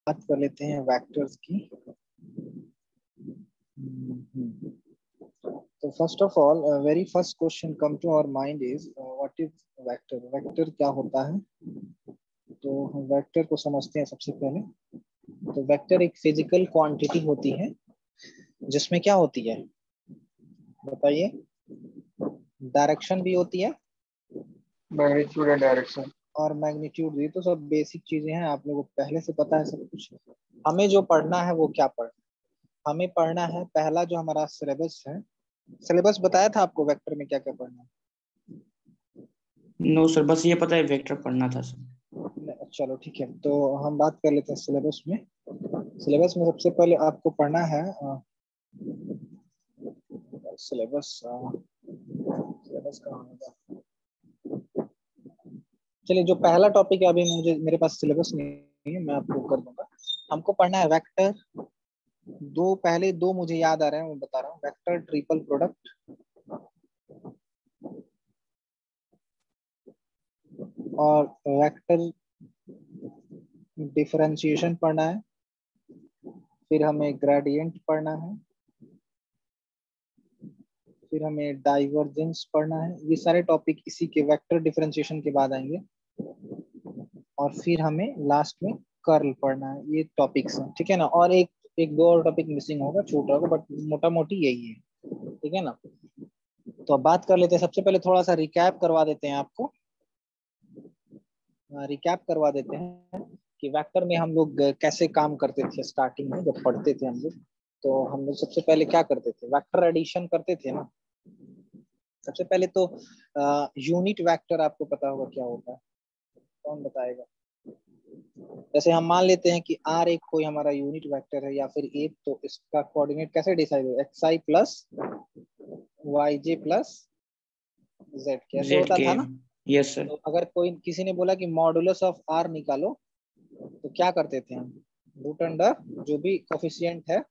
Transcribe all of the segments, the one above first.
बात कर लेते हैं वेक्टर्स की। तो first of all very first question come to our mind is what is vector. Vector क्या होता है? तो हम वेक्टर को समझते हैं सबसे पहले। तो वेक्टर एक फिजिकल क्वांटिटी होती है जिसमें क्या होती है बताइए? डायरेक्शन भी होती है, मैग्नीट्यूड एंड डायरेक्शन और मैग्नीट्यूड भी। तो सब बेसिक चीजें हैं, आप लोगों को पहले से पता है सब कुछ। हमें जो पढ़ना है वो क्या पढ़ना है? हमें पढ़ना है पहला जो हमारा सिलेबस है। सिलेबस बताया था आपको वेक्टर में क्या क्या पढ़ना है? नो सर, बस ये पता है वेक्टर पढ़ना था सर। चलो ठीक है, तो हम बात कर लेते हैं सिलेबस में। सिलेबस में सबसे पहले आपको पढ़ना है सिलेबस। सिलेबस कहाँ होगा? चलिए, जो पहला टॉपिक है, अभी मुझे मेरे पास सिलेबस नहीं है, मैं आपको कर दूंगा। हमको पढ़ना है वेक्टर। दो पहले दो मुझे याद आ रहे हैं, मैं बता रहा हूँ। वेक्टर ट्रिपल प्रोडक्ट और वेक्टर डिफरेंशिएशन पढ़ना है। फिर हमें ग्रेडियंट पढ़ना है। फिर हमें डाइवर्जेंस पढ़ना है। ये सारे टॉपिक इसी के वेक्टर डिफरेंशिएशन के बाद आएंगे। और फिर हमें लास्ट में कर्ल पढ़ना है। ये टॉपिक्स हैं, ठीक है ना? और एक एक दो और टॉपिक मिसिंग होगा, छोटा होगा, बट मोटा मोटी यही है, ठीक है ना? तो अब बात कर लेते हैं। सबसे पहले थोड़ा सा रिकैप करवा देते हैं आपको। रिकैप करवा देते हैं कि वेक्टर में हम लोग कैसे काम करते थे स्टार्टिंग में जब पढ़ते थे हम लोग। तो हम लोग सबसे पहले क्या करते थे? वेक्टर एडिशन करते थे ना। सबसे पहले तो यूनिट वेक्टर आपको पता होगा क्या होता है? कौन बताएगा? जैसे हम मान लेते हैं कि आर एक कोई हमारा यूनिट वेक्टर है या फिर एक, तो इसका कोऑर्डिनेट कैसे डिसाइड हो? एक्स आई प्लस वाई जे प्लस जेड, कैसे जेड होता के। था ना? Yes sir. तो अगर कोई किसी ने बोला कि मॉडुलस ऑफ आर निकालो, तो क्या करते थे हम? रूट अंडर जो भी कोफिशिएंट है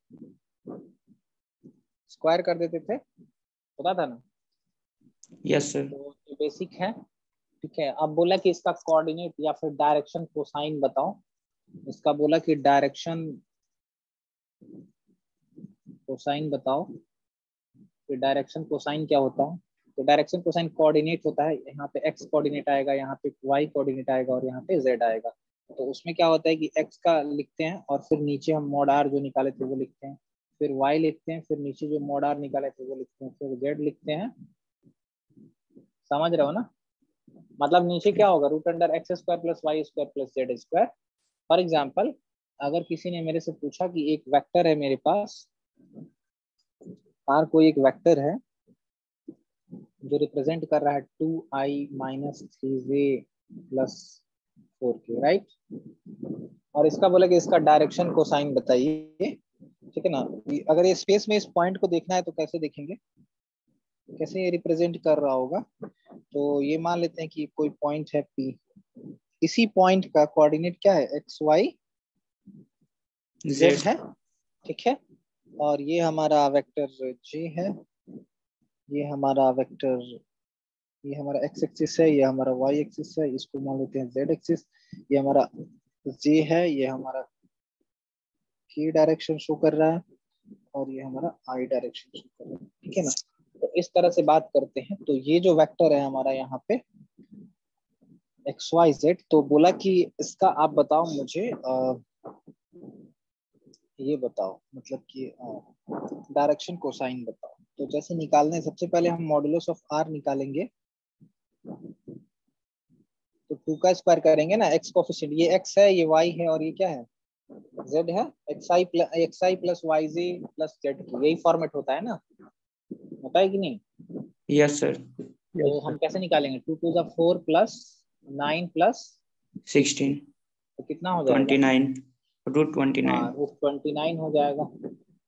स्क्वायर कर देते थे, पता था ना? Yes sir. तो ये बेसिक है, ठीक है। अब बोला कि इसका कोऑर्डिनेट या फिर डायरेक्शन कोसाइन बताओ। इसका बोला कि डायरेक्शन कोसाइन बताओ। फिर डायरेक्शन कोसाइन क्या होता है? तो डायरेक्शन कोसाइन कोऑर्डिनेट होता है। यहाँ पे एक्स कोऑर्डिनेट आएगा, यहाँ पे वाई कोऑर्डिनेट आएगा, और यहाँ पे जेड आएगा। तो उसमें क्या होता है कि एक्स का लिखते हैं और फिर नीचे हम मॉड आर जो निकाले थे वो लिखते हैं। फिर वाई लिखते हैं, फिर नीचे जो मॉड आर निकाले थे वो लिखते हैं, फिर जेड लिखते हैं। समझ रहे हो ना? मतलब नीचे क्या होगा? Root under X square plus Y square plus Z square. For example, अगर किसी ने मेरे से पूछा कि एक वेक्टर है मेरे पास, आर कोई एक वेक्टर है जो रिप्रेजेंट कर रहा है 2i-3j प्लस 4k, राइट? और इसका बोला कि इसका डायरेक्शन कोसाइन बताइए, ठीक है ना? अगर ये स्पेस में इस पॉइंट को देखना है तो कैसे देखेंगे? कैसे ये रिप्रेजेंट कर रहा होगा? तो ये मान लेते हैं कि कोई पॉइंट है P। इसी पॉइंट का कोऑर्डिनेट क्या है? X Y Z Z. है, ठीक है। और ये हमारा वेक्टर J है। ये हमारा वेक्टर, ये हमारा एक्स एक्सिस है, ये हमारा वाई एक्सिस है, इसको मान लेते हैं जेड एक्सिस। ये हमारा J है, ये हमारा K डायरेक्शन शो कर रहा है, और ये हमारा I डायरेक्शन शो कर रहा है, ठीक है ना? तो इस तरह से बात करते हैं। तो ये जो वेक्टर है हमारा यहाँ पे एक्स वाई जेड, तो बोला कि इसका आप बताओ मुझे, ये बताओ मतलब कि डायरेक्शन कोसाइन बताओ। तो जैसे निकालने, सबसे पहले हम मॉडुलस ऑफ आर निकालेंगे। तो 2 का स्क्वायर करेंगे ना, एक्स कोफिशिएंट, ये एक्स है, ये वाई है, और ये क्या है? जेड है। एक्स आई प्लस वाई जे प्लस जेड की, यही फॉर्मेट होता है ना? होता है कि नहीं? Yes sir. तो हम कैसे निकालेंगे? 2 टू द 4 प्लस 9 प्लस 16। तो कितना हो जाएगा? 29। रूट 29। हाँ, वो 29 हो जाएगा।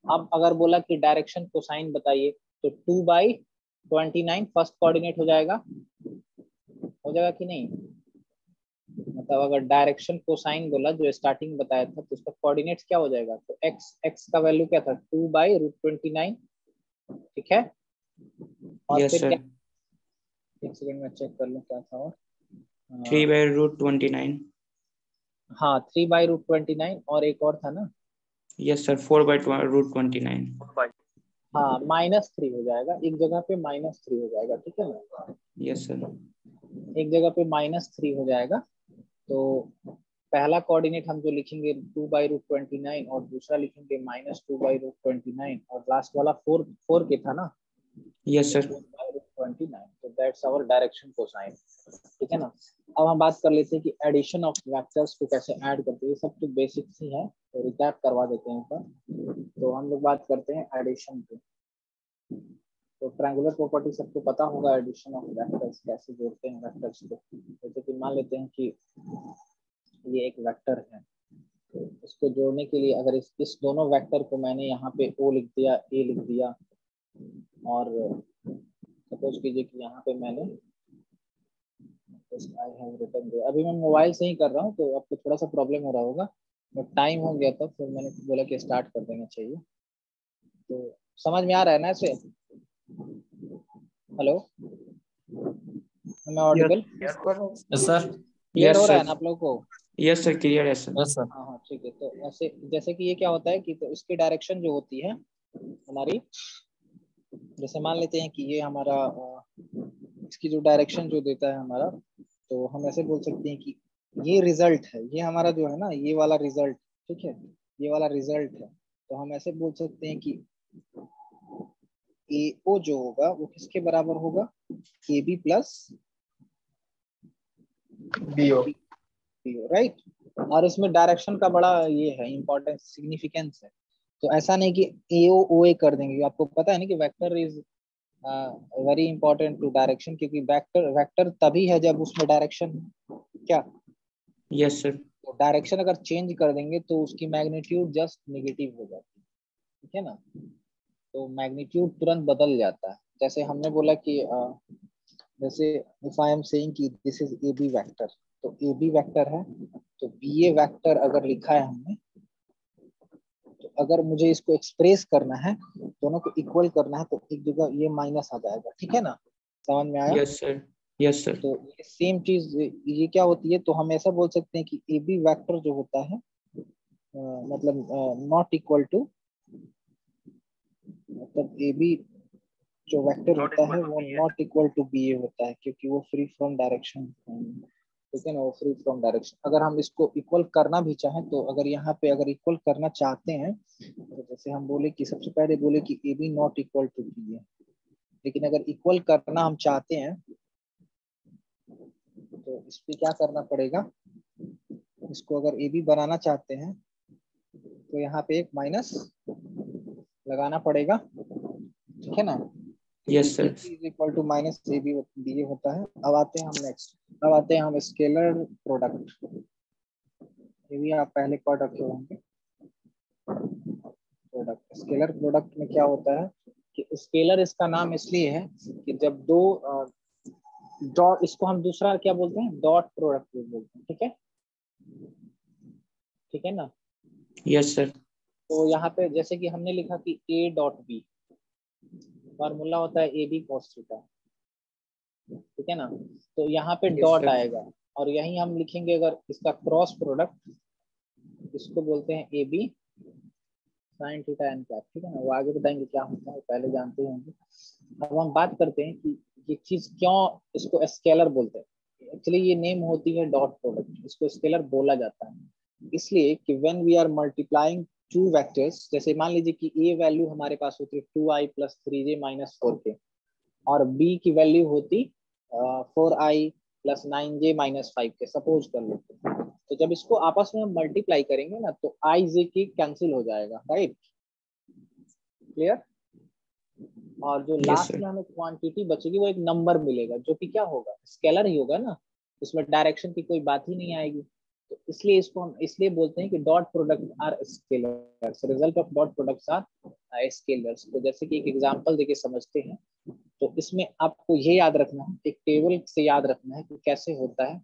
अब अगर बोला कि डायरेक्शन कोसाइन बताइए, तो 2/29 फर्स्ट कोऑर्डिनेट हो जाएगा कि नहीं? मतलब अगर डायरेक्शन कोसाइन बोला जो स्टार्टिंग बताया था, तो उसका कोऑर्डिनेट्स क्या हो जाएगा? तो एक्स एक्स का वैल्यू क्या था? 2/√29, ठीक है। और यस फिर क्या? सर। एक सेकंड में चेक कर लूँ क्या था। और 3/√29। हाँ 3/√29 और एक और था ना। Yes sir, 4/√29। हाँ -3 हो जाएगा, एक जगह पे -3 हो जाएगा, ठीक है ना। Yes sir. एक जगह पे -3 हो जाएगा। तो पहला कोऑर्डिनेट हम जो लिखेंगे 2/√29 और दूसरा लिखेंगे -2/√29 और लास्ट वाला 4 के था ना, यस तो सर। 4/√29, तो दैट्स आवर डायरेक्शन कोसाइन, ठीक है ना। अब हम बात कर लेते हैं कि एडिशन ऑफ वेक्टर्स को कैसे ऐड करते हैं, ये सब तो बेसिक्स ही है, तो रिकैप करवा देते हैं ऊपर। तो हम लोग बात करते हैं एडिशन पे। तो ट्रायंगुलर प्रॉपर्टी सबको पता होगा, एडिशन ऑफ वेक्टर्स कैसे जोड़ते हैं वेक्टर्स को। जैसे कि मान लेते हैं कि ये एक वेक्टर है, तो इसको जोड़ने के लिए अगर इस दोनों वेक्टर को मैंने यहाँ पे ओ लिख दिया, ए लिख दिया, और सपोज कीजिए कि यहाँ पे मैंने आई हैव रिटन दिया। अभी मैं मोबाइल से ही कर रहा हूँ तो आपको थोड़ा सा प्रॉब्लम हो रहा होगा, बट टाइम हो गया था फिर मैंने बोला कि स्टार्ट कर देना चाहिए। तो समझ में आ रहा है ना ऐसे? हेलो, मैं yes Audible? Yes sir. Clear yes हो रहा है सर। ना आप लोगों को? यस सर, क्लियर है सर। Yes sir. हाँ हाँ ठीक है। तो ऐसे जैसे कि ये क्या होता है कि तो इसकी डायरेक्शन जो होती है हमारी, जैसे मान लेते हैं कि ये हमारा इसकी जो डायरेक्शन जो देता है हमारा, तो हम ऐसे बोल सकते हैं कि ये रिजल्ट है, ये हमारा जो है ना ये वाला रिजल्ट, ठीक है, ये वाला रिजल्ट है। तो हम ऐसे बोल सकते हैं कि ए ओ जो होगा वो किसके बराबर होगा, A B plus B O. Right. और इसमें डायरेक्शन का बड़ा ये है इंपॉर्टेंस, सिग्निफिकेंस है। तो ऐसा नहीं कि ए ओ ओ ए कर देंगे, आपको पता है ना कि vector is very important to direction, क्योंकि वेक्टर वेक्टर तभी है जब उसमें डायरेक्शन है क्या। Yes sir. तो डायरेक्शन अगर चेंज कर देंगे तो उसकी मैग्नीट्यूड जस्ट नेगेटिव हो जाती है, ठीक है ना। तो मैग्नीट्यूड तुरंत बदल जाता है। जैसे हमने बोला कि जैसे इफ आई एम सेइंग कि this is A B vector, तो ए बी वैक्टर है, तो बी ए वैक्टर अगर लिखा है हमने, तो अगर मुझे इसको एक्सप्रेस करना है, दोनों को इक्वल करना है, तो एक जगह ये माइनस आ जाएगा, ठीक है ना। समझ में आया? Yes sir. Yes sir. तो ये सेम चीज ये क्या होती है, तो हम ऐसा बोल सकते हैं कि ए बी वैक्टर जो होता है मतलब नॉट इक्वल टू, मतलब ए बी जो वेक्टर होता है वो not equal to B A होता है, क्योंकि वो फ्री फ्रॉम डायरेक्शन, ठीक है ना, वो फ्री फ्रॉम डायरेक्शन। अगर हम इसको इक्वल करना भी चाहें, तो अगर यहाँ पे अगर इक्वल करना चाहते हैं, तो जैसे हम बोले कि सबसे पहले बोले कि A B not equal to B A, लेकिन अगर इक्वल करना हम चाहते हैं तो इस पे क्या करना पड़ेगा, इसको अगर ए बी बनाना चाहते हैं तो यहाँ पे एक माइनस लगाना पड़ेगा, ठीक है ना, क्योंकि yes A sir. B is equal to minus A B B A होता है। अब आते हैं हम नेक्स्ट, अब आते हैं हम स्केलर प्रोडक्ट। ये भी आप पहले पढ़ रखे होंगे। प्रोडक्ट, स्केलर प्रोडक्ट में क्या होता है कि स्केलर इसका नाम इसलिए है कि जब दो डॉट, इसको हम दूसरा क्या बोलते हैं, डॉट प्रोडक्ट बोलते हैं, ठीक है, ठीक है ना। Yes sir. तो यहाँ पे जैसे कि हमने लिखा कि ए डॉट बी, फॉर्मूला होता है ए बी कॉस थीटा, ठीक है ना। तो यहाँ पे यस डॉट सर। आएगा, और यहीं हम लिखेंगे अगर इसका क्रॉस प्रोडक्ट, इसको बोलते हैं A B sine theta N cap, ठीक है ना। वो आगे बताएंगे क्या होता है, पहले जानते होंगे। अब हम बात करते हैं कि ये चीज क्यों इसको स्केलर बोलते हैं। एक्चुअली ये नेम होती है डॉट प्रोडक्ट, इसको स्केलर बोला जाता है इसलिए कि when we are multiplying two vectors, जैसे मान लीजिए कि ए वैल्यू हमारे पास होती है 2i + 3j - 4k, और बी की वैल्यू होती 4i + 9j - 5k, सपोज कर लेते हैं। तो जब इसको आपस में मल्टीप्लाई करेंगे ना, तो आई जे की कैंसिल हो जाएगा, राइट, क्लियर। और जो यस लास्ट सर। में हमें क्वांटिटी बचेगी वो एक नंबर मिलेगा, जो कि क्या होगा, स्केलर ही होगा ना, उसमें डायरेक्शन की कोई बात ही नहीं आएगी। तो इसलिए इसको हम इसलिए बोलते हैं कि dot product are scalars, result of dot products are scalars. तो जैसे कि एक एग्जांपल देके समझते हैं, तो इसमें आपको ये याद रखना है, एक टेबल से याद रखना है कि कैसे होता है।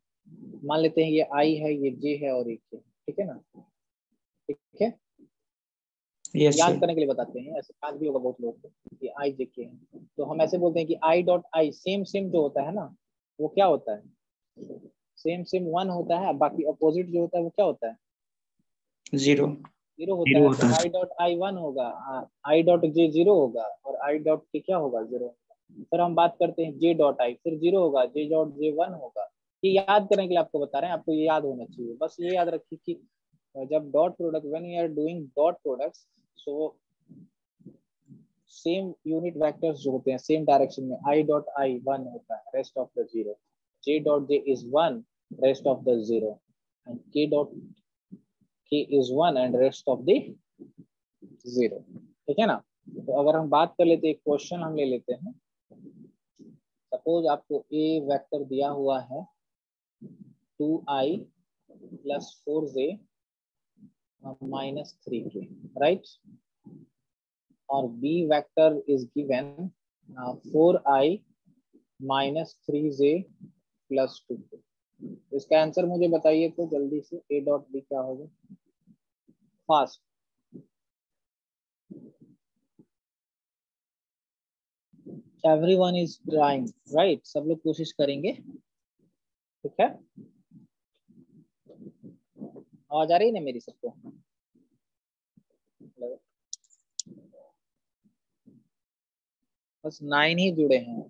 मान लेते हैं ये आई है, ये जे है और एक के, ठीक है ना, ठीक है। यस याद सर। करने के लिए बताते हैं, ऐसे याद भी होगा बहुत लोगों को कि आई जे के है, तो हम ऐसे बोलते हैं कि I dot I same same जो होता है ना, वो क्या होता है, सेम 1 होता है, बाकी अपोजिट जो होता है वो क्या होता है? 0 0 होता है। तो आई डॉट आई 1 होगा, आई डॉट जे 0 होगा और आई डॉट के क्या होगा? 0। फिर हम बात करते हैं जे डॉट आई, फिर 0 होगा, जे डॉट जे 1 होगा। ये याद करने के लिए आपको बता रहे हैं, आपको ये याद होना चाहिए। बस ये याद रखिए कि जब dot product, when you are doing dot products, so same unit vectors जो होते हैं सेम डायरेक्शन में, आई डॉट आई 1 होता है, rest of the 0, J dot J is 1, rest of the 0, and के डॉट के is 1 and rest of the 0। ठीक है ना? तो अगर हम बात कर लेते हैं, एक क्वेश्चन हम ले लेते हैं। सपोज आपको ए वेक्टर दिया हुआ है 2i plus 4j minus 3k, right? और b vector is given 4i minus 3j plus 2k। इसका आंसर मुझे बताइए तो जल्दी से, a डॉट b क्या होगा? Fast. Everyone is trying, right? सब लोग कोशिश करेंगे। ठीक है, आवाज आ रही है ना मेरी सबको? बस 9 ही जुड़े हैं।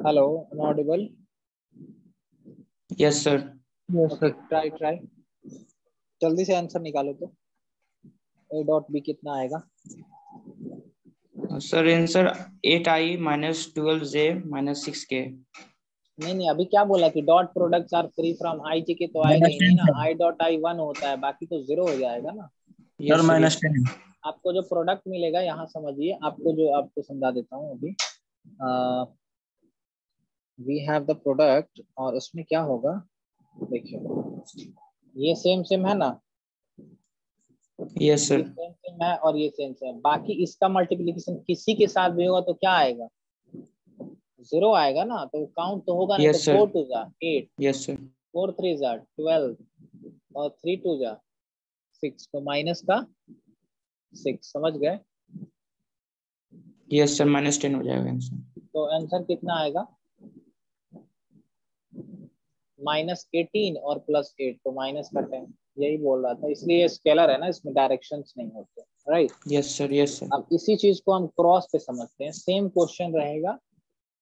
Hello, Audible? Yes sir. Okay, try जल्दी से आंसर निकालो तो। ए डॉट बी कितना आएगा? Sir answer 8i minus 12j minus 6k। नहीं, अभी क्या बोला कि dot products are free from I J K, तो आएगा ही नहीं ना। आई डॉट आई 1 होता है, बाकी तो 0 हो जाएगा ना। सर -10। आपको जो प्रोडक्ट मिलेगा, यहाँ समझिए, आपको समझा देता हूँ अभी। वी हैव द प्रोडक्ट, और उसमें क्या होगा देखिए, ये सेम है ना? Yes sir. ये सेम है और ये सेम है। बाकी इसका मल्टीप्लिकेशन किसी के साथ भी होगा तो क्या आएगा? 0 आएगा ना। तो काउंट तो होगा नहीं। तो 4 2 जा 8, यस सर। 4 3 जा 12 और 3 2 जा 6, तो माइनस का 6। समझ गए? यस सर, -10 हो जाएगा आंसर। तो आंसर कितना आएगा? -18 और +8, तो -10। यही बोल रहा था, इसलिए स्केलर है ना, इसमें डायरेक्शंस नहीं होते, right? Yes sir, yes sir. अब इसी चीज को हम क्रॉस पे समझते हैं। सेम क्वेश्चन रहेगा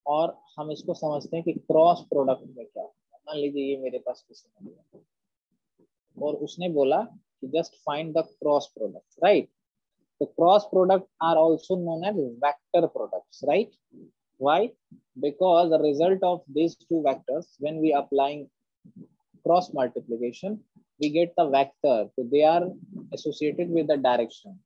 और हम इसको समझते हैं कि क्रॉस प्रोडक्ट में क्या होगा। मान लीजिए ये मेरे पास किसी ने दिया और उसने बोला कि just find the cross product, right? तो cross product are also known as vector products, right? Why? Because the result of these two vectors, when we applying cross multiplication, we get the vector, so they are associated with the direction।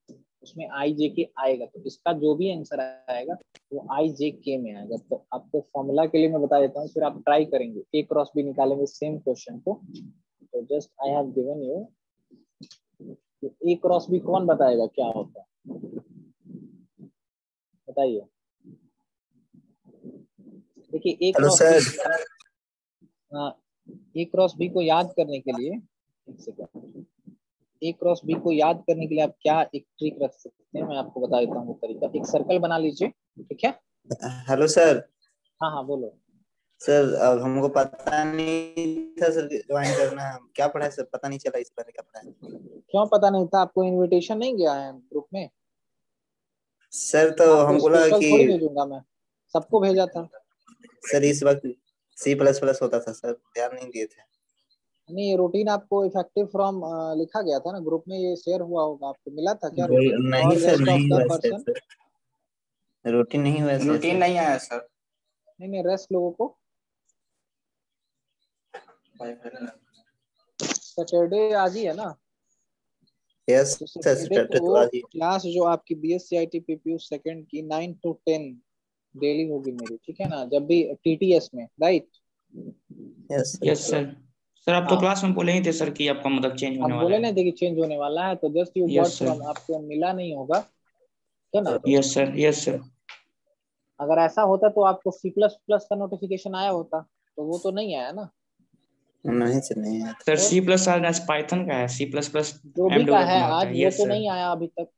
उसमें आई J के आएगा, तो इसका जो भी answer आएगा वो आई J के में आएगा। तो आपको फॉर्मूला के लिए मैं बता देता हूँ, फिर आप ट्राई करेंगे, ए क्रॉस बी निकालेंगे सेम क्वेश्चन को। तो just I have given you, A cross B कौन बताएगा क्या होता है? बताइए। देखिए ए क्रॉस बी को याद करने के लिए, एक सेकंड, ए क्रॉस बी को याद करने के लिए आप क्या एक ट्रिक रख सकते हैं, मैं आपको बता देता हूँ तरीका। एक सर्कल बना लीजिए, ठीक है? Hello sir. हाँ बोलो सर, अब हमको पता नहीं था सर ज्वाइन करना है। क्या पढ़ा है सर? पता नहीं चला इस बारे क्या पढ़ा है। क्यों पता नहीं था? आपको इनविटेशन नहीं गया है ग्रुप में? सर तो हम बोला स्पेशल कि थोड़ी भेजूंगा मैं, सबको भेजा था। सर इस वक्त C++ होता था सर, ध्यान नहीं दिए थे। नहीं, रूटीन आपको इफेक्टिव फ्रॉम लिखा गया था ना ग्रुप में, ये शेयर हुआ होगा, आपको मिला था क्या रूटीन? नहीं और सर, रेस्ट ऑफ नहीं द हुआ पर्सन? सर, रूटीन नहीं हुआ सर। रूटीन नहीं आया सर। नहीं, रेस्ट लोगों को सैटरडे आज ही है ना? यस तो सर, सैटरडे सैटरडे तो को आज ही। क्लास जो आपकी BSc IT PPU सेकंड की 9 to 10 डेली होगी मेरी, ठीक है ना? जब भी TTS में, राइट? Yes sir. सर आप तो क्लास में बोले ही थे सर कि आपका मतलब चेंज होने आप वाला बोले है। नहीं थे कि चेंज होने वाला है, तो just you got yes sir. From, आपको मिला नहीं होगा, है ना? Yes sir, yes sir. अगर ऐसा होता तो आपको C++ का नोटिफिकेशन आया होता, तो वो तो नहीं आया ना। नहीं सर, नहीं है। सर सी प्लस आज पाइथन का है, सी प्लस प्लस जो भी एम का है डेवलपमेंट होता आज, है। वो यस तो सर। नहीं आया अभी तक,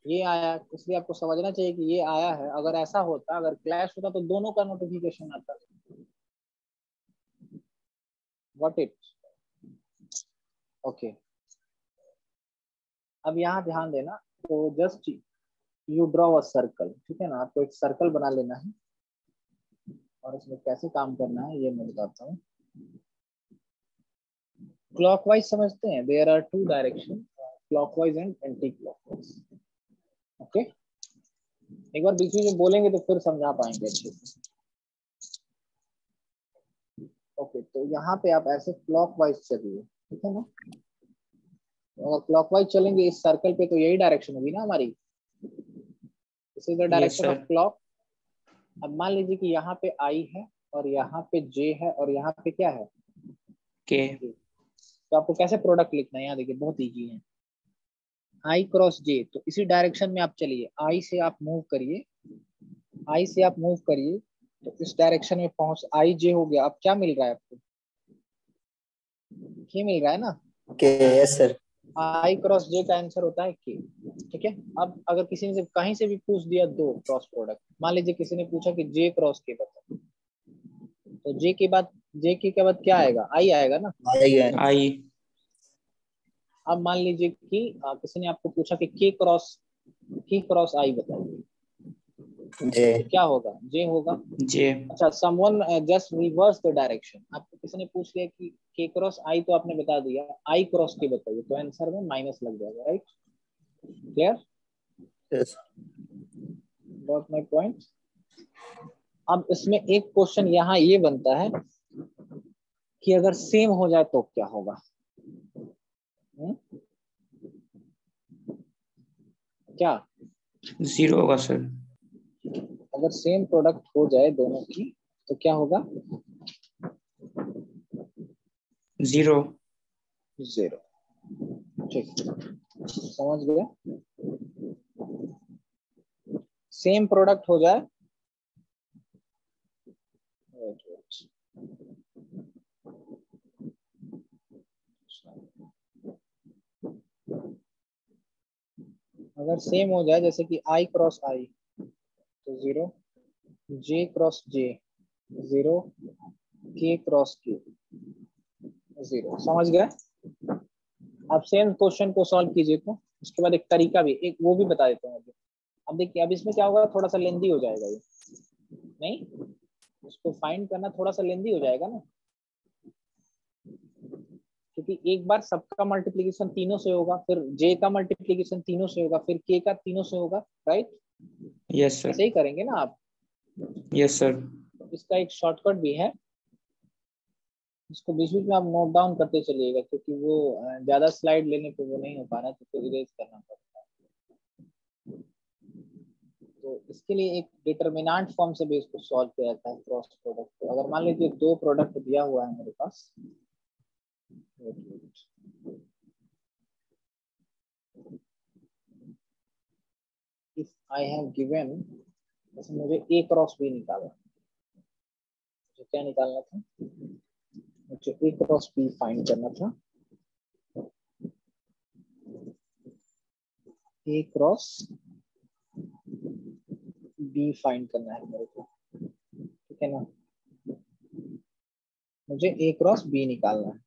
ये आया, इसलिए आपको समझना चाहिए कि ये आया है। अगर ऐसा होता, अगर क्लैश होता तो दोनों का नोटिफिकेशन आता। What it, okay. अब यहाँ ध्यान देना, तो just you draw a circle, ठीक है ना। आपको एक सर्कल बना लेना है और इसमें कैसे काम करना है ये मैं बताता हूँ। क्लॉकवाइज समझते हैं, there are two direction, clockwise and anticlockwise. Okay, एक बार बीच में बोलेंगे तो फिर समझा पाएंगे अच्छे से। ओके, तो यहाँ पे आप ऐसे क्लॉकवाइज चलिए, ठीक है ना। अगर क्लॉकवाइज चलेंगे इस सर्कल पे तो यही डायरेक्शन होगी ना हमारी, this is the direction of clock. अब मान लीजिए कि यहाँ पे आई है और यहाँ पे जे है और यहाँ पे क्या है, के। तो आपको कैसे प्रोडक्ट लिखना है, यहाँ देखिए बहुत इजी है। आई क्रॉस जे, तो इसी डायरेक्शन में आप चलिए, आई से आप मूव करिए, आई से आप मूव करिए तो इस डायरेक्शन में पहुंच, आई जे हो गया। अब क्या मिल रहा है आपको, के मिल रहा है ना। के यस सर। आई क्रॉस जे का आंसर होता है के, ठीक है। अब अगर किसी ने कहीं से भी पूछ दिया दो क्रॉस प्रोडक्ट, मान लीजिए किसी ने पूछा कि जे क्रॉस के बता, तो जे के बाद, जे के बाद क्या आएगा, आई आएगा ना। आई। अब मान लीजिए कि किसी ने आपको पूछा कि के क्रॉस आई बताइए, जे। तो क्या होगा, जे होगा। जे। अच्छा, someone just reverse the direction, आपको किसी ने पूछ लिया कि के क्रॉस आई, तो आपने बता दिया आई क्रॉस के बताइए, तो आंसर में माइनस लग जाएगा, right. Clear, yes. Got my point. अब इसमें एक क्वेश्चन यहाँ ये बनता है कि अगर सेम हो जाए तो क्या होगा। क्या, जीरो होगा सर। अगर सेम प्रोडक्ट हो जाए दोनों की तो क्या होगा, जीरो। जीरो, ठीक, समझ गया। सेम प्रोडक्ट हो जाए, अगर सेम हो जाए जैसे कि आई क्रॉस आई तो जीरो, जे क्रॉस जे जीरो, के क्रॉस के जीरो, समझ गए। अब सेम क्वेश्चन को सॉल्व कीजिए, तो उसके बाद एक तरीका भी, एक वो भी बता देता हूँ अभी। अब देखिए, अब इसमें क्या होगा, थोड़ा सा लेंदी हो जाएगा ये, नहीं, उसको फाइंड करना थोड़ा सा लेंदी हो जाएगा ना, क्योंकि एक बार सबका मल्टीप्लीकेशन तीनों से होगा, फिर जे का मल्टीप्लीकेशन तीनों से होगा, फिर के का तीनों से होगा, राइट। Yes sir. ऐसे ही करेंगे ना आप। Yes sir. इसका एक शॉर्टकट भी है, इसको बीच बीच में आप नोट डाउन करते चलिएगा, क्योंकि वो ज्यादा स्लाइड लेने पे वो नहीं हो पा रहा है, तो फिर इरेज करना पड़ता है। तो इसके लिए एक डिटरमिनेंट फॉर्म से भी इसको सॉल्व किया जाता है क्रॉस प्रोडक्ट को। अगर मान लीजिए दो प्रोडक्ट दिया हुआ है मेरे पास, इफ आई हैव गिवन, जैसे मुझे ए क्रॉस बी निकालना, मुझे क्या निकालना था, मुझे ए क्रॉस बी फाइंड करना था, ए क्रॉस बी फाइंड करना है मेरे को, ठीक है ना। मुझे ए क्रॉस बी निकालना है,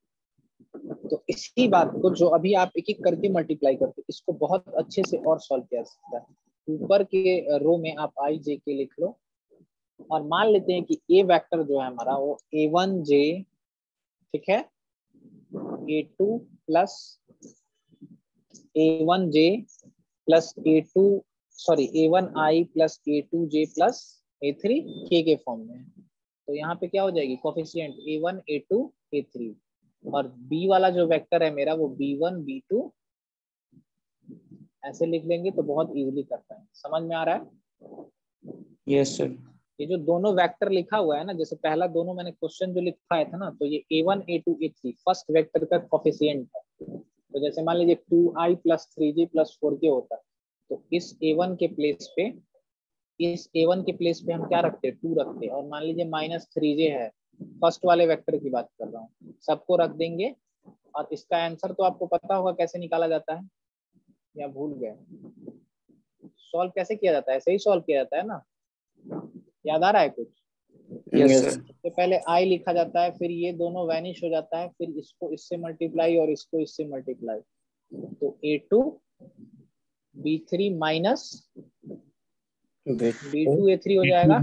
तो इसी बात को जो अभी आप एक एक करके मल्टीप्लाई करते, इसको बहुत अच्छे से और सॉल्व किया जा सकता है। ऊपर के रो में आप आई जे के लिख लो, और मान लेते हैं कि ए वेक्टर जो है हमारा वो a1j, ठीक है, a2 plus a1j plus a2, sorry a1i plus a2j plus a3 के फॉर्म में है। तो यहाँ पे क्या हो जाएगी, कोफिशिएंट a1 a2 a3, और b वाला जो वेक्टर है मेरा वो b1 b2, ऐसे लिख लेंगे तो बहुत इजीली कर पाएंगे। समझ में आ रहा है। Yes sir. ये जो दोनों वेक्टर लिखा हुआ है ना, जैसे पहला दोनों मैंने क्वेश्चन जो लिखा है था ना, तो ये a1 a2 a3 first vector का कोफिशिएंट है। तो जैसे मान लीजिए 2i plus 3j plus 4k होता है, तो इस a1 के प्लेस पे, इस a1 के प्लेस पे हम क्या रखते हैं, 2 रखते हैं, और मान लीजिए माइनस 3j है फर्स्ट वाले वेक्टर की बात कर रहा हूँ, सबको रख देंगे और इसका आंसर तो आपको पता होगा कैसे निकाला जाता है या भूल गए? सॉल्व कैसे किया जाता है? ऐसे ही सॉल्व किया जाता है ना, याद आ रहा है कुछ? Yes Yes. सर। सबसे पहले आई लिखा जाता है, फिर ये दोनों वैनिश हो जाता है, फिर इसको इससे मल्टीप्लाई और इसको इससे मल्टीप्लाई, तो A2 B3 minus B2 A3 हो जाएगा।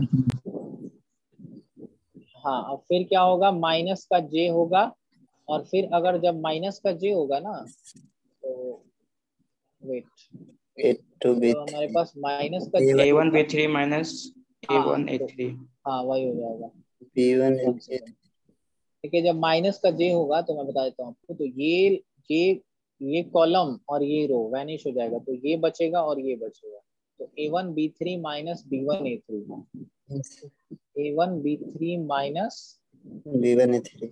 हाँ, और फिर क्या होगा, माइनस का J होगा, और फिर अगर जब माइनस का J होगा ना, तो वेट, A2 तो हमारे B3 पास माइनस का A1 J A1 होगा। B3 माइनस हाँ A1 तो A3। हाँ वही हो जाएगा। B1 वन सेकेंड, ठीक है, जब माइनस का J होगा तो मैं बता देता हूँ आपको, तो ये कॉलम और ये रो वैनिश हो जाएगा, तो ये बचेगा और ये बचेगा, तो A1 B3 minus B1 A3, A1 B3 minus, B1 A3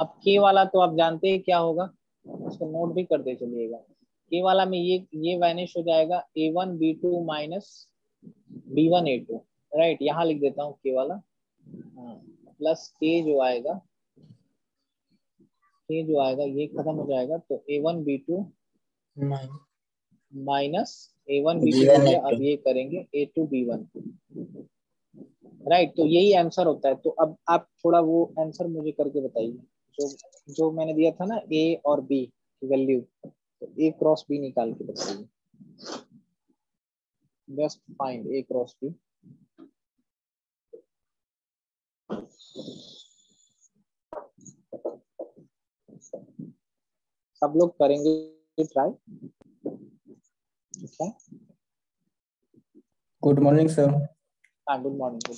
अब के वाला तो आप जानते हैं क्या होगा, उसको नोट भी करते चलिएगा। के वाला में ये वैनिश हो जाएगा, A1 B2 minus B1 A2, right, यहाँ लिख देता हूँ के वाला, हाँ, प्लस के जो आएगा, ये जो आएगा ये खत्म हो जाएगा, तो A1 B2 minus A1 B2 हो B1 गया, A2 अब ये करेंगे A2 B1, राइट, तो यही आंसर होता है। तो अब आप थोड़ा वो आंसर मुझे करके बताइए, जो जो मैंने दिया था ना A और B की वैल्यू, तो A क्रॉस B निकाल के बताइए, just find A cross B। सब लोग करेंगे ट्राई, ठीक है? Good morning sir. हाँ, गुड मॉर्निंग।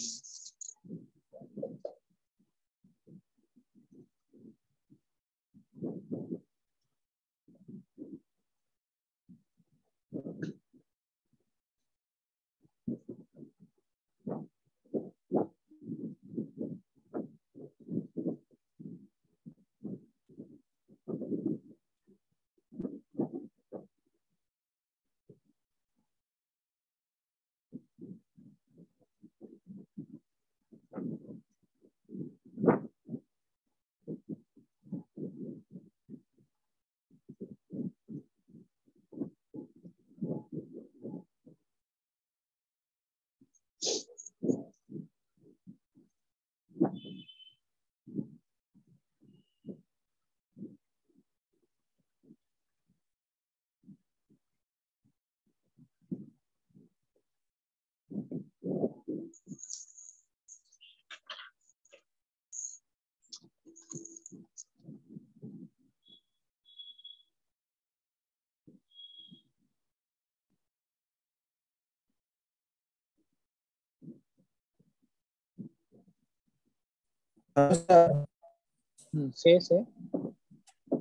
से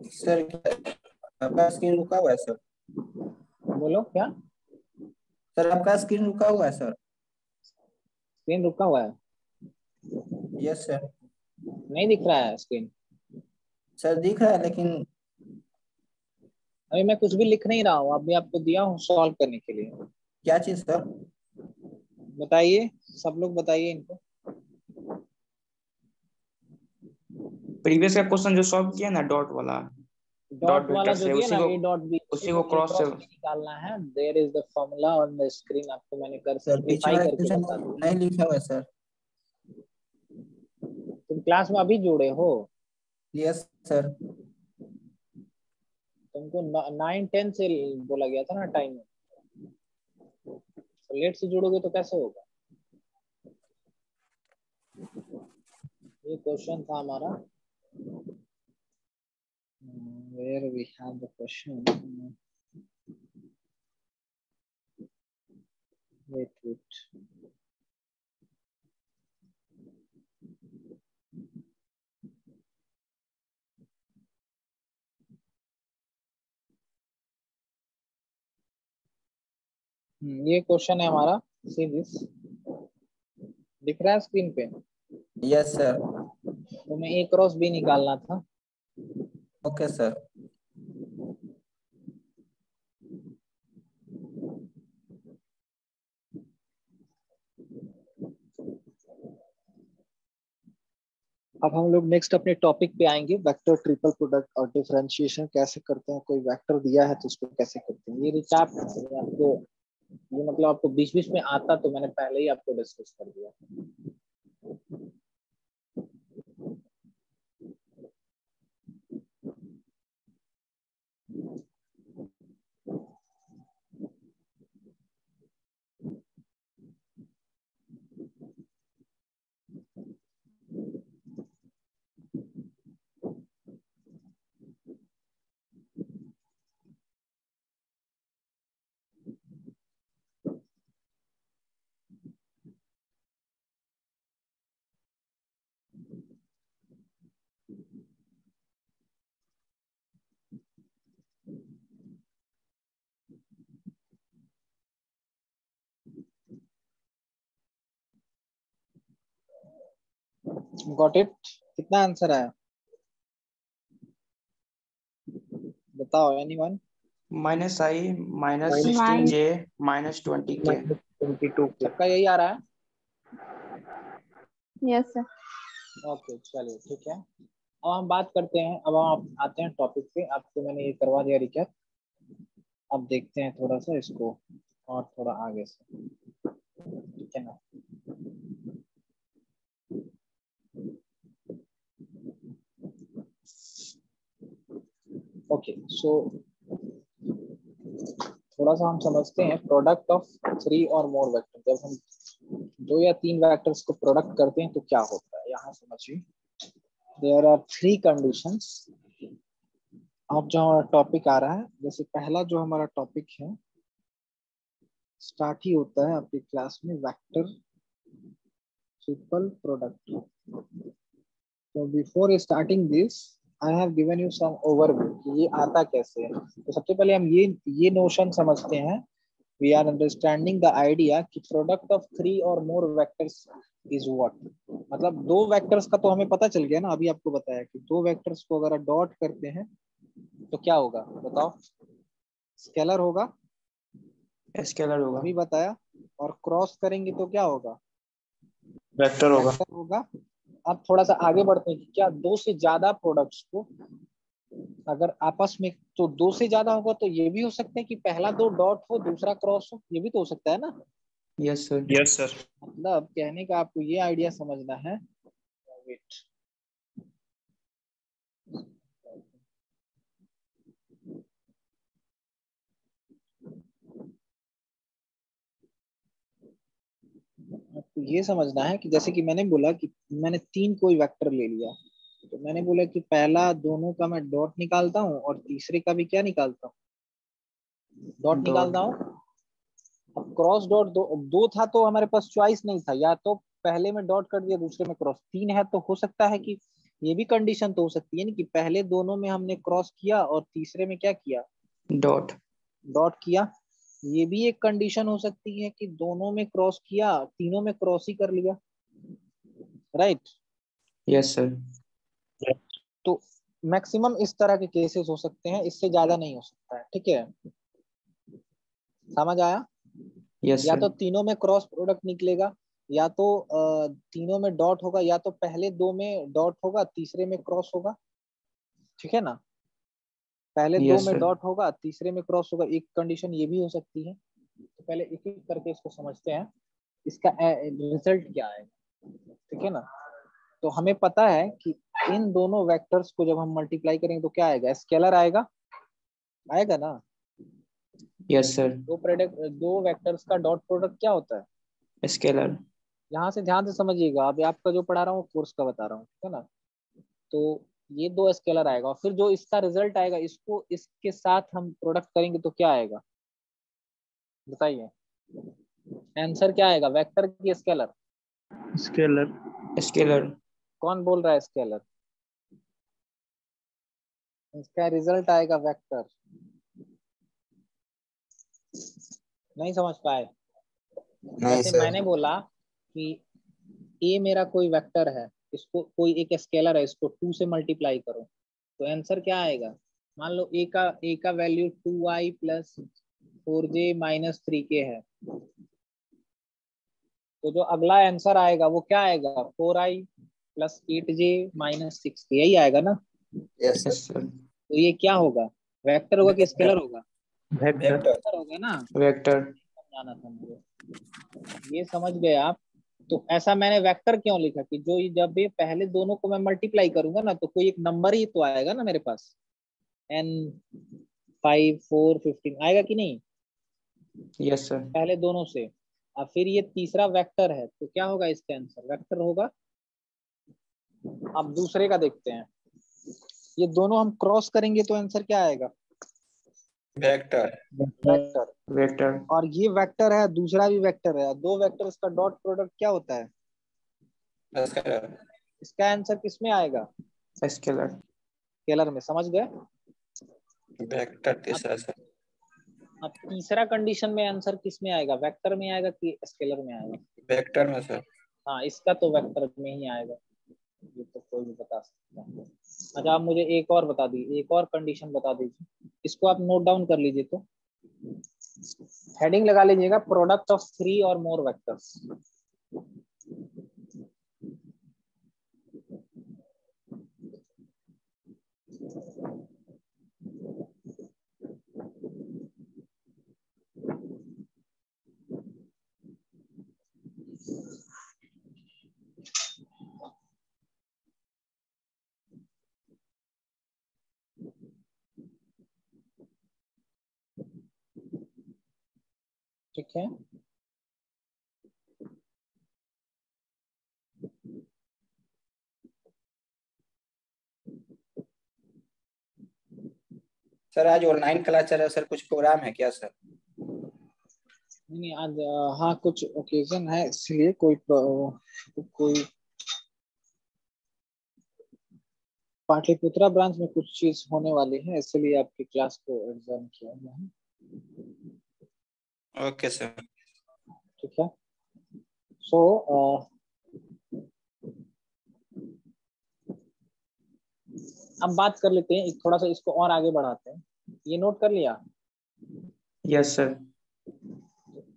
सर आपका स्क्रीन रुका हुआ है सर। बोलो क्या? सर आपका स्क्रीन रुका हुआ है सर। स्क्रीन रुका हुआ है? Yes sir. नहीं दिख रहा है स्क्रीन? सर दिख रहा है लेकिन अभी मैं कुछ भी लिख नहीं रहा हूँ, अभी आपको दिया हूँ सॉल्व करने के लिए। क्या चीज सर? बताइए, सब लोग बताइए इनको। प्रीवियस का क्वेश्चन जो सॉल्व किया ना डॉट वाला, डॉट वाला वेक्टर जो से दिया उसी ना को A डॉट बी, उसी को A क्रॉस से। क्रॉस बी निकालना है। There is the formula on the screen, आपको मैंने कर सर पीछे सिंप्लीफाई वाला करके क्वेश्चन बता दिया। नहीं लिखा हुआ है सर। तुम क्लास में अभी जुड़े हो? Yes sir. तुमको 9-10 से बोला गया था ना टाइम में, तो लेट से जुड़ोगे तो कैसे होगा? ये क्वेश्चन था हमारा, where we have the question, wait, ये क्वेश्चन है हमारा, सी दिस, दिख रहा है स्क्रीन पे? Yes sir. तो मैं A क्रॉस B निकालना था। Okay sir. अब हम लोग नेक्स्ट अपने टॉपिक पे आएंगे, वेक्टर ट्रिपल प्रोडक्ट और डिफरेंशिएशन कैसे करते हैं। कोई वेक्टर दिया है तो उसको कैसे करते हैं, ये रिचाप आपको, ये मतलब आपको बीच बीच में आता तो मैंने पहले ही आपको डिस्कस कर दिया। Got it? कितना आंसर आया बताओ, एनीवन? -i -16 -16j -20k। -22 के। सबका यही आ रहा है? Yes sir. ओके चलिए ठीक है। अब हम बात करते हैं, अब हम आते हैं टॉपिक पे। आपको मैंने ये करवा दिया रिकैप, अब देखते हैं थोड़ा सा इसको और थोड़ा आगे से, ठीक है ना। ओके सो थोड़ा सा हम समझते हैं प्रोडक्ट ऑफ 3 और मोर वेक्टर। जब हम 2 या 3 वेक्टर्स को प्रोडक्ट करते हैं तो क्या होता है, यहाँ समझिए। There are 3 conditions. अब जो हमारा टॉपिक आ रहा है, जैसे पहला जो हमारा टॉपिक है, स्टार्ट ही होता है आपकी क्लास में वेक्टर ट्रिपल प्रोडक्ट। तो before starting this I have given you some overview कि ये आता कैसे है। तो सबसे पहले हम ये नोशन समझते हैं। We are understanding the idea कि प्रोडक्ट ऑफ 3 और मोर वेक्टर्स इज व्हाट। मतलब 2 वेक्टर्स का तो हमें पता चल गया ना, अभी आपको बताया कि 2 वेक्टर्स को अगर डॉट करते हैं तो क्या होगा बताओ? स्केलर होगा, स्केलर होगा, अभी बताया। और क्रॉस करेंगे तो क्या होगा? वेक्टर होगा। वेक्टर होगा। अब थोड़ा सा आगे बढ़ते हैं कि क्या 2 से ज्यादा प्रोडक्ट्स को अगर आपस में, तो 2 से ज्यादा होगा तो ये भी हो सकता है कि पहला 2 डॉट हो दूसरा क्रॉस हो, ये भी तो हो सकता है ना। Yes sir. Yes sir. मतलब कहने का आपको ये आइडिया समझना है। वेट, आपको ये समझना है कि जैसे कि मैंने बोला कि मैंने 3 कोई वेक्टर ले लिया, तो मैंने बोला कि पहला दोनों का मैं डॉट निकालता हूँ और तीसरे का भी क्या निकालता हूँ? डॉट निकालता हूँ। अब क्रॉस डॉट दो था तो हमारे पास चॉइस नहीं था, या तो पहले में डॉट कर दिया दूसरे में क्रॉस। 3 है तो हो सकता है कि ये भी कंडीशन तो हो सकती है ना कि पहले दोनों में हमने क्रॉस किया और तीसरे में क्या किया? डॉट डॉट किया। ये भी एक कंडीशन हो सकती है कि दोनों में क्रॉस किया, तीनों में क्रॉस ही कर लिया, राइट? Yes sir. तो मैक्सिमम इस तरह के केसेस हो सकते हैं, इससे ज्यादा नहीं हो सकता है, ठीक है? समझ आया? यस या सर। तो तीनों में क्रॉस प्रोडक्ट निकलेगा, या तो तीनों में डॉट होगा, या तो पहले 2 में डॉट होगा तीसरे में क्रॉस होगा, ठीक है ना। पहले 2 यस में सर। डॉट होगा तीसरे में क्रॉस होगा, एक कंडीशन ये भी हो सकती है। तो पहले एक एक करके इसको समझते हैं, इसका रिजल्ट क्या है, ठीक है ना। तो हमें पता है कि इन दोनों वेक्टर्स को जब हम मल्टीप्लाई करेंगे तो क्या आएगा? स्केलर आएगा, आएगा ना। Yes sir. 2 वेक्टर्स का डॉट प्रोडक्ट क्या होता है? स्केलर। यहाँ से ध्यान से समझिएगा, अभी आपका जो पढ़ा रहा हूँ कोर्स का बता रहा हूँ, ठीक है ना। तो ये 2 स्केलर आएगा और फिर जो इसका रिजल्ट आएगा इसको इसके साथ हम प्रोडक्ट करेंगे तो क्या आएगा बताइए? आंसर क्या आएगा, वेक्टर की स्केलर? स्केलर। स्केलर। कौन बोल रहा है स्केलर? इसका रिजल्ट आएगा वेक्टर। नहीं समझ पाए? नहीं जैसे सर। मैंने बोला कि ए मेरा कोई वेक्टर है, इसको कोई एक स्केलर है, इसको 2 से मल्टीप्लाई करो तो आंसर क्या आएगा? मान लो ए का value 2i plus 4j minus 3k है, तो जो अगला आंसर आएगा वो क्या आएगा? 4i प्लस 8j माइनस 6, यही आएगा ना? Yes yes sir. सर। तो ये क्या होगा, वेक्टर होगा कि स्केलर होगा? वेक्टर। वेक्टर होगा ना, वेक्टर। जाना था मुझे, ये समझ गए आप? तो ऐसा मैंने वेक्टर क्यों लिखा कि जो जब ये पहले दोनों को मैं मल्टीप्लाई करूंगा ना तो कोई एक नंबर ही तो आएगा ना मेरे पास, n 5 4 15 आएगा कि नहीं यस सर। पहले दोनों से। अब फिर ये तीसरा वेक्टर है तो क्या होगा इसका आंसर, वेक्टर होगा। अब दूसरे का देखते हैं, ये दोनों हम क्रॉस करेंगे तो आंसर क्या आएगा, वेक्टर। वेक्टर। वेक्टर। और ये वेक्टर है, दूसरा भी वेक्टर है, दो वेक्टर्स का डॉट प्रोडक्ट क्या होता है, स्केलर। इसका आंसर किस में आएगा, स्केलर। स्केलर में, समझ गए? वेक्टर अब तीसरा सर। अब तीसरा कंडीशन में आंसर किस में आएगा, वेक्टर में आएगा कि स्केलर में आएगा? वेक्टर में सर। हाँ, इसका तो वेक्टर में ही आएगा, ये तो कोई भी बता सकता है। अच्छा, आप मुझे एक और बता दीजिए, एक और कंडीशन बता दीजिए, इसको आप नोट डाउन कर लीजिए। तो हेडिंग लगा लीजिएगा, प्रोडक्ट ऑफ 3 और मोर वेक्टर्स। ठीक है, सर आज ऑनलाइन क्लास चल रहा है सर, कुछ प्रोग्राम है क्या सर? नहीं आज हाँ कुछ ओकेजन है इसलिए कोई पाटलिपुत्रा ब्रांच में कुछ चीज होने वाली है, इसलिए आपकी क्लास को एग्जाम किया गया है। Okay sir. ठीक है, सो अब बात कर लेते हैं, थोड़ा सा इसको और आगे बढ़ाते हैं। ये नोट कर लिया? Yes sir.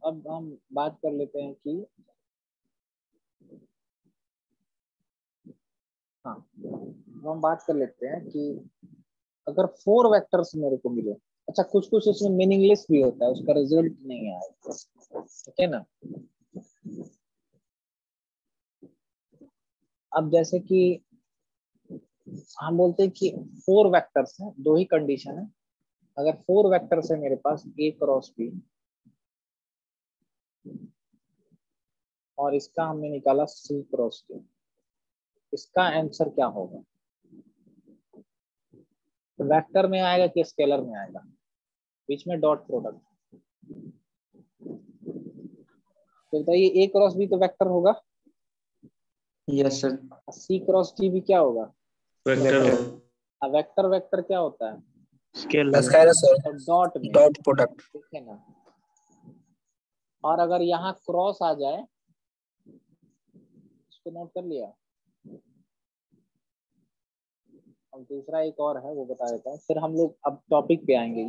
अब हम बात कर लेते हैं कि हाँ, हम बात कर लेते हैं कि अगर 4 वेक्टर्स मेरे को मिले, अच्छा कुछ कुछ इसमें मीनिंगलेस भी होता है, उसका रिजल्ट नहीं आएगा, ठीक है ना? अब जैसे कि हम बोलते हैं कि 4 वेक्टर्स हैं, दो ही कंडीशन है। अगर 4 वेक्टर्स है मेरे पास A क्रॉस B, और इसका हमने निकाला C क्रॉस D, इसका आंसर क्या होगा, वेक्टर में आएगा कि स्केलर में आएगा, बीच में डॉट प्रोडक्ट, तो बताइए A क्रॉस B तो वेक्टर होगा, yes sir. C cross D भी क्या होगा, वेक्टर। अब वेक्टर वेक्टर क्या होता है, स्केलर। Scalar sir. तो डॉट में, डॉट प्रोडक्ट। ठीक है ना? और अगर यहाँ क्रॉस आ जाए, इसको नोट कर लिया। अब दूसरा एक और है वो बता देता हूँ, फिर हम लोग अब टॉपिक पे आएंगे।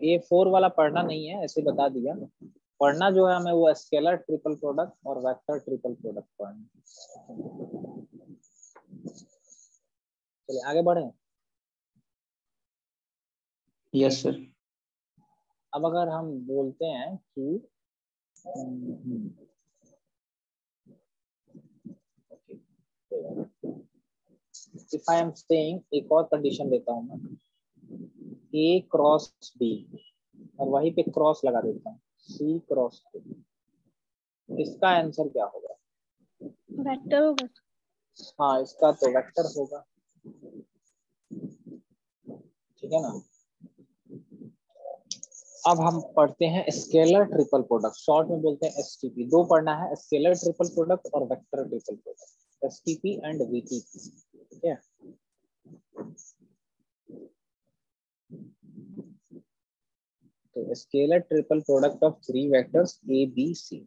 ये 4 वाला पढ़ना नहीं है, ऐसे बता दिया। पढ़ना जो है हमें वो स्केलर ट्रिपल प्रोडक्ट और वेक्टर ट्रिपल प्रोडक्ट पढ़ना। चलिए आगे बढ़े। Yes sir. अब अगर हम बोलते हैं कि इफ आई एम सेइंग, एक और कंडीशन देता हूँ मैं, A क्रॉस B, और वहीं पे क्रॉस लगा देता हूँ C क्रॉस D, इसका आंसर क्या होगा, वेक्टर होगा। हाँ इसका तो वेक्टर होगा, ठीक है ना? अब हम पढ़ते हैं स्केलर ट्रिपल प्रोडक्ट, शॉर्ट में बोलते हैं एसटीपी। दो पढ़ना है, स्केलर ट्रिपल प्रोडक्ट और vector triple product, STP and VTP, ठीक है? तो scalar triple product of 3 vectors A B C.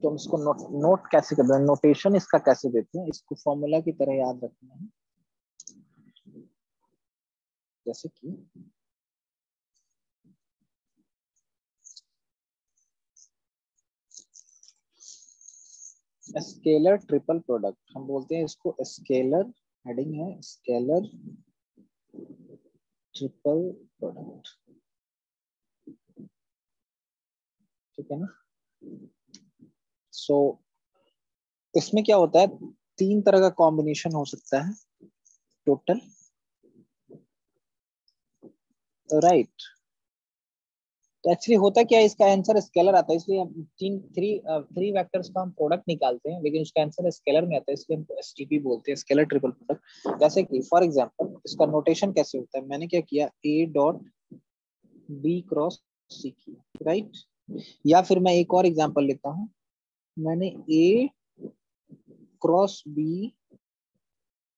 तो हम इसको नोट कैसे करते हैं, नोटेशन इसका कैसे देते हैं, इसको फॉर्मूला की तरह याद रखना है। जैसे कि स्केलर ट्रिपल प्रोडक्ट, हम बोलते हैं इसको स्केलर, हेडिंग है स्केलर ट्रिपल प्रोडक्ट, ठीक है ना। सो इसमें क्या होता है, 3 तरह का कॉम्बिनेशन हो सकता है टोटल, राइट। तो एक्चुअली होता क्या है, इसका आंसर स्केलर आता है, इसलिए हम थ्री वेक्टर्स का हम प्रोडक्ट निकालते हैं, लेकिन उसका आंसर स्केलर में आता है, इसलिए हमको एसटीपी बोलते हैं, स्केलर ट्रिपल प्रोडक्ट। जैसे कि फॉर एग्जांपल इसका नोटेशन कैसे होता है, मैंने क्या किया, ए डॉट बी क्रॉस सी किया, राइट। या फिर मैं एक और एग्जांपल लेता हूं, मैंने ए क्रॉस बी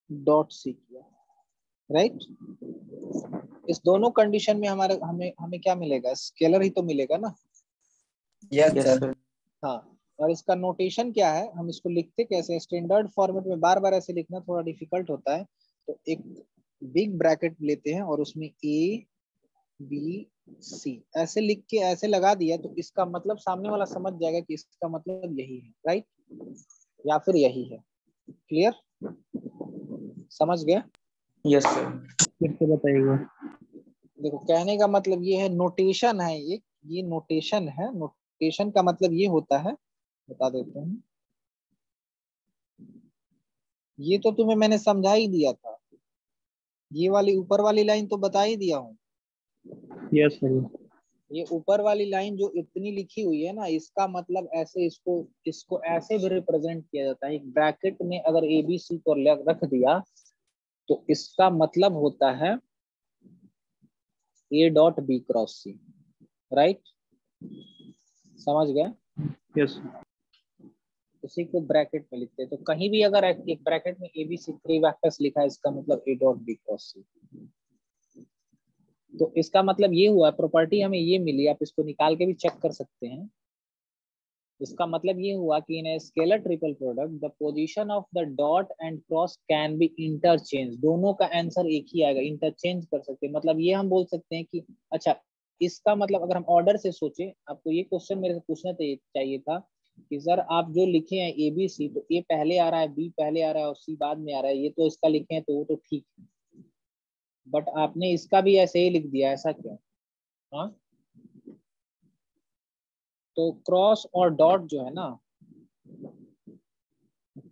डॉट सी किया, राइट। इस दोनों कंडीशन में हमारे हमें क्या मिलेगा, स्केलर ही तो मिलेगा ना। Yes yes sir. सर। हाँ, और इसका नोटेशन क्या है, हम इसको लिखते कैसे, स्टैंडर्ड फॉर्मेट में बार बार ऐसे लिखना थोड़ा डिफिकल्ट होता है, तो एक बिग ब्रैकेट लेते हैं और उसमें ए बी सी ऐसे लिख के ऐसे लगा दिया, तो इसका मतलब सामने वाला समझ जाएगा कि इसका मतलब यही है, राइट, या फिर यही है। क्लियर, समझ गए। Yes sir. फिर से बताइएगा। देखो कहने का मतलब ये है, नोटेशन है ये नोटेशन है, नोटेशन का मतलब ये होता है, बता देते हैं, ये तो तुम्हें मैंने समझा ही दिया था, ये वाली ऊपर वाली लाइन तो बता ही दिया हूँ। Yes sir. ये ऊपर वाली लाइन जो इतनी लिखी हुई है ना, इसका मतलब ऐसे इसको ऐसे भी रिप्रेजेंट किया जाता है, एक ब्रैकेट में अगर ए बी सी को रख दिया तो इसका मतलब होता है A dot B cross C, right, समझ गए। यस उसी को ब्रैकेट में लिखते हैं, तो कहीं भी अगर एक ब्रैकेट में ए बी सी 3 वेक्टर्स लिखा है, इसका मतलब ए डॉट बी क्रॉस सी। तो इसका मतलब ये हुआ, प्रॉपर्टी हमें ये मिली, आप इसको निकाल के भी चेक कर सकते हैं। इसका मतलब ये हुआ कि in a scalar triple product the position of the dot and cross can be interchange, दोनों का आंसर एक ही आएगा, इंटरचेंज कर सकते हैं। मतलब ये हम बोल सकते हैं कि अच्छा, इसका मतलब अगर हम ऑर्डर से सोचे, आपको ये क्वेश्चन मेरे से पूछना चाहिए था कि सर आप जो लिखे हैं ए बी सी, तो ए पहले आ रहा है, बी पहले आ रहा है और सी बाद में आ रहा है, ये तो इसका लिखे हैं तो वो तो ठीक है, बट आपने इसका भी ऐसे ही लिख दिया, ऐसा क्यों। हाँ, तो क्रॉस और डॉट जो है ना,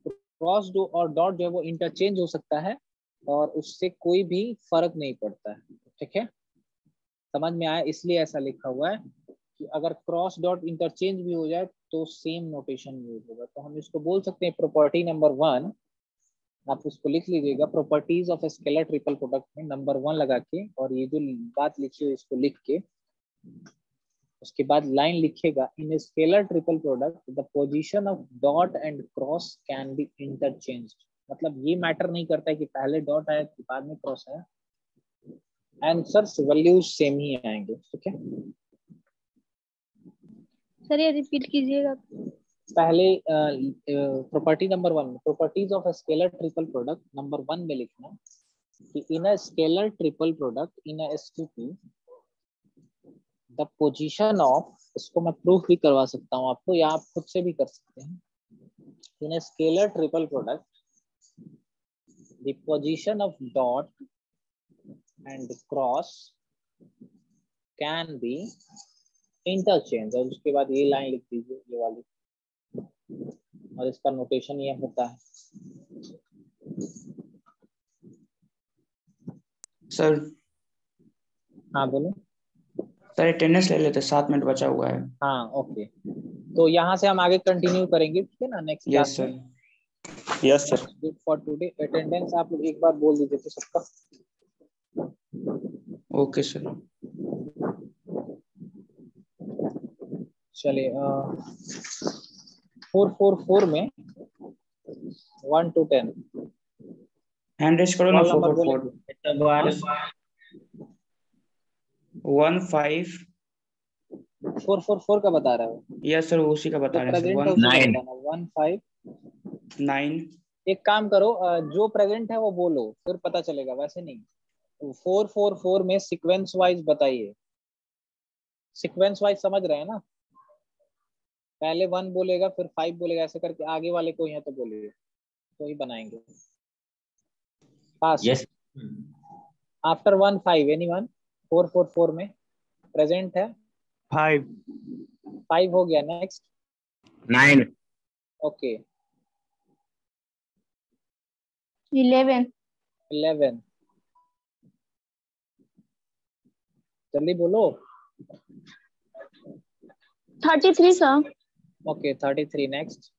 क्रॉस जो और डॉट जो है वो इंटरचेंज हो सकता है और उससे कोई भी फर्क नहीं पड़ता है, ठीक है, समझ में आया। इसलिए ऐसा लिखा हुआ है कि अगर क्रॉस डॉट इंटरचेंज भी हो जाए तो सेम नोटेशन यूज होगा। तो हम इसको बोल सकते हैं प्रॉपर्टी नंबर 1, आप उसको लिख लीजिएगा, properties of scalar triple product में नंबर 1 लगा के, और ये जो बात लिखी हुई इसको लिख के, उसके बाद लाइन लिखेगा, in scalar triple product the position of dot and cross can be interchange. मतलब ये मैटर नहीं करता है कि पहले डॉट आया कि बाद में क्रॉस आया, आंसर्स वैल्यूज सेम ही आएंगे, ठीक है। सर ये रिपीट कीजिएगा। पहले प्रॉपर्टी नंबर 1 में, properties of scalar triple product number 1 में लिखना कि in a scalar triple product in a STP the position of, इसको मैं प्रूफ भी करवा सकता हूँ आपको, या आप खुद से भी कर सकते हैं, in a scalar triple product the position of dot and cross can be interchange, और उसके बाद ये लाइन लिख दीजिए, ये वाली, और इसका नोटेशन ये होता है। सर हाँ बोलो। सर अटेंडेंस ले लेते, 7 मिनट बचा हुआ है। हाँ ओके, तो यहाँ से हम आगे कंटिन्यू करेंगे, ठीक है ना, नेक्स्ट यस क्लास सर। में। Yes sir. Good for today. Attendance आप लोग एक बार बोल दीजिए तो सबका। Okay sir. चलिए 444 में 1 to 10 हैंड रेज करो ना। रोल नंबर 444 बोलेंगे। 1 5 444 का बता रहा है यस सर, उसी का बता जो रहे हैं प्रेजेंट है सर। उसी का 9 बताना। 15। 9। एक काम करो, जो प्रेजेंट है वो बोलो, फिर पता चलेगा, वैसे नहीं। 444 में सीक्वेंस वाइज बताइए। सीक्वेंस वाइज समझ रहे हैं ना? पहले 1 बोलेगा, फिर 5 बोलेगा, ऐसे करके आगे वाले कोई है तो बोलिए, तो ही बनाएंगे। पास। Yes after 1 5 anyone? 444 में प्रेजेंट है 5 5 हो गया। नेक्स्ट 9 ओके 11 11 जल्दी बोलो। 33 सर। Okay 33 next